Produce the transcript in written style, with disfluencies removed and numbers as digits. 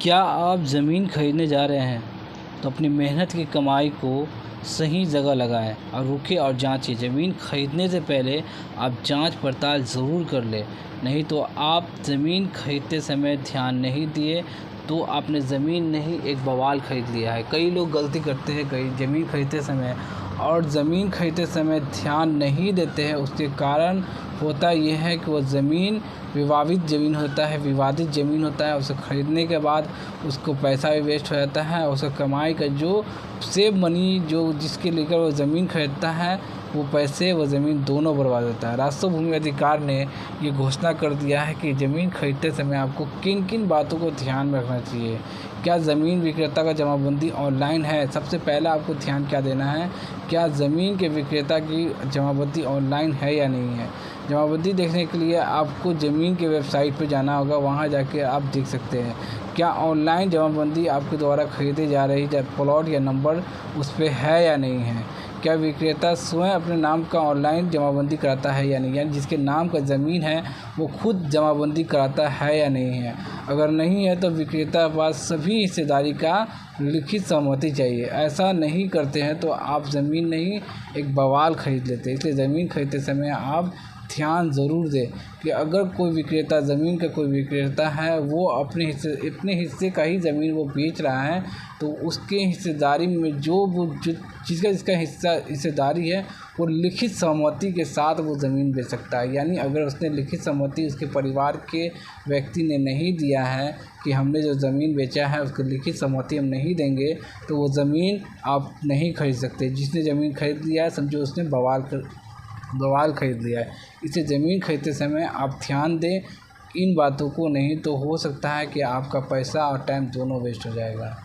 क्या आप ज़मीन खरीदने जा रहे हैं तो अपनी मेहनत की कमाई को सही जगह लगाएं और रुकें और जांचें। ज़मीन खरीदने से पहले आप जांच पड़ताल ज़रूर कर लें, नहीं तो आप ज़मीन खरीदते समय ध्यान नहीं दिए तो आपने ज़मीन नहीं एक बवाल खरीद लिया है। कई लोग गलती करते हैं कई ज़मीन खरीदते समय, और ज़मीन खरीदते समय ध्यान नहीं देते हैं। उसके कारण होता यह है कि वह ज़मीन विवादित ज़मीन होता है। उसे ख़रीदने के बाद उसको पैसा भी वेस्ट हो जाता है, उसका कमाई का जो सेव मनी जो जिसके लेकर वो ज़मीन खरीदता है वो पैसे वो ज़मीन दोनों बर्बाद होता है। राष्ट्रीय भूमि अधिकार ने ये घोषणा कर दिया है कि ज़मीन खरीदते समय आपको किन किन बातों को ध्यान में रखना चाहिए। क्या ज़मीन विक्रेता का जमाबंदी ऑनलाइन है? सबसे पहला आपको ध्यान क्या देना है, क्या ज़मीन के विक्रेता की जमाबंदी ऑनलाइन है या नहीं है। जमाबंदी देखने के लिए आपको ज़मीन के वेबसाइट पर जाना होगा, वहाँ जाके आप देख सकते हैं क्या ऑनलाइन जमाबंदी आपके द्वारा खरीदी जा रही प्लॉट या नंबर उस पर है या नहीं है। क्या विक्रेता स्वयं अपने नाम का ऑनलाइन जमाबंदी कराता है या नहीं, यानी जिसके नाम का ज़मीन है वो खुद जमाबंदी कराता है या नहीं है। अगर नहीं है तो विक्रेता के पास सभी हिस्सेदारी का लिखित सहमति चाहिए। ऐसा नहीं करते हैं तो आप ज़मीन नहीं एक बवाल खरीद लेते हैं। इसलिए ज़मीन खरीदते समय आप ध्यान ज़रूर दें कि अगर कोई विक्रेता ज़मीन का कोई विक्रेता है वो अपने हिस्से का ही ज़मीन वो बेच रहा है तो उसके हिस्सेदारी में जिसका हिस्सेदारी है वो लिखित सहमति के साथ वो ज़मीन बेच सकता है। यानी अगर उसने लिखित सहमति उसके परिवार के व्यक्ति ने नहीं दिया है कि हमने जो ज़मीन बेचा है उसको लिखित सहमति हम नहीं देंगे तो वो ज़मीन आप नहीं खरीद सकते। जिसने ज़मीन खरीद लिया है समझो उसने बवाल खरीद लिया है। इसे ज़मीन खरीदते समय आप ध्यान दें इन बातों को, नहीं तो हो सकता है कि आपका पैसा और टाइम दोनों वेस्ट हो जाएगा।